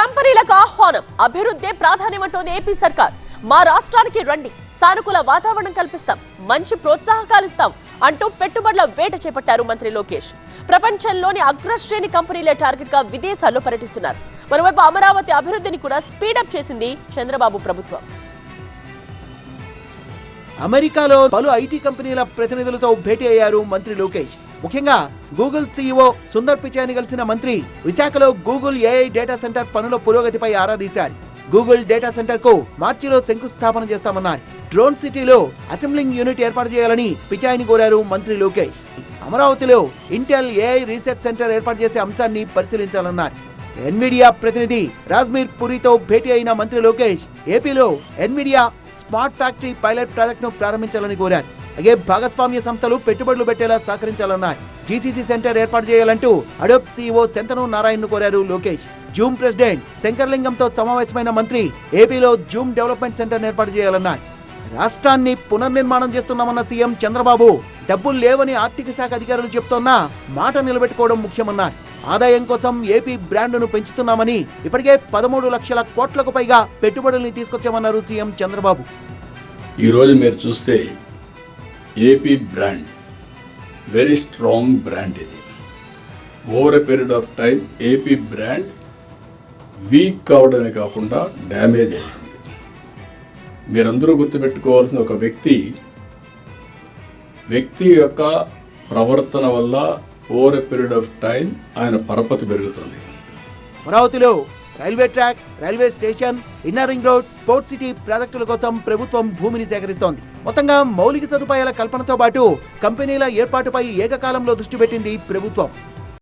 కంపెనీలకు ఆహ్వానం, అభివృద్ధి ప్రాధాన్యమంటోంది ఏపీ సర్కార్. మా రాష్ట్రానికి రండి, సానుకూల వాతావరణం కల్పిస్తాం, మంచి ప్రోత్సాహకాలు ఇస్తాం అంటూ పెట్టుబడుల వేట చేపట్టారు మంత్రి లోకేష్. ప్రపంచంలోని అగ్రశ్రేణి కంపెనీలే టార్గెట్ గా విదేశాల్లో పర్యటిస్తున్నారు. మరోవైపు అమరావతి అభివృద్ధిని కూడా స్పీడప్ చేసింది చంద్రబాబు ప్రభుత్వం. అమెరికాలో పలు ఐటీ కంపెనీల ప్రతినిధులతో భేటీ అయ్యారు మంత్రి లోకేష్. ముఖ్యంగా గూగుల్ సీఈఓ సుందర్ పిచాయ్ని కలిసిన మంత్రి విశాఖలో గూగుల్ ఏఐ డేటా సెంటర్ పనుల పురోగతిపై ఆరా తీశారు. గూగుల్ డేటా సెంటర్ కు మార్చిలో శంకుస్థాపన చేస్తామన్నారు. డ్రోన్ సిటీలో అసెంబ్లింగ్ యూనిట్ ఏర్పాటు చేయాలని పిచాయ్ని కోరారు మంత్రి లోకేష్. అమరావతిలో ఇంటెల్ ఏఐ రీసెర్చ్ సెంటర్ ఏర్పాటు చేసే అంశాన్ని పరిశీలించాలన్నారు. ఎన్విడియా ప్రతినిధి రాజ్మీర్ పురితో భేటీ అయిన మంత్రి లోకేష్ ఏపీలో Nvidia smart factory pilot project ను ప్రారంభించాలని కోరారు. అలాగే భాగస్వామ్య సంస్థలు పెట్టుబడులు పెట్టేలా సహకరించాలన్నారు. జీసీసీ సెంటర్ ఏర్పాటు చేయాలంటూ అడోబ్ సీఈఓ శంతను నారాయణను కోరారు లోకేష్. జూమ్ ప్రెసిడెంట్ శంకర్లింగంతో సమావేశమైన మంత్రి ఏపీలో జూమ్ డెవలప్మెంట్ సెంటర్ ఏర్పాటు చేయాలన్నారు. రాష్ట్రాన్ని పునర్నిర్మాణం చేస్తున్నామన్న సీఎం చంద్రబాబు డబ్బులు లేవని ఆర్థిక శాఖ అధికారులు చెప్తున్నా మాట నిలబెట్టుకోవడం ముఖ్యమన్నారు. ఆదాయం కోసం ఏపీ బ్రాండ్ను పెంచుతున్నామని ఇప్పటికే 13 లక్షల కోట్లకు పైగా పెట్టుబడుల్ని తీసుకొచ్చామన్నారు సీఎం చంద్రబాబు. ఈ రోజు మీరు చూస్తే AP brand very strong brand. ఇది over a period of time AP brand weak కావడమే కాకుండా డ్యామేజ్ అయింది. మీరందరూ గుర్తుపెట్టుకోవాల్సిన ఒక వ్యక్తి యొక్క ప్రవర్తన వల్ల over a period of time ఆయన పరపతి పెరుగుతుంది. అమరావతిలో railway track, railway station, inner ring road, sports city ప్రాజెక్టుల కోసం ప్రభుత్వం భూమిని సేకరిస్తోంది. మొత్తంగా మౌలిక సదుపాయాల కల్పనతో పాటు కంపెనీల ఏర్పాటుపై ఏకకాలంలో దృష్టి పెట్టింది ప్రభుత్వం.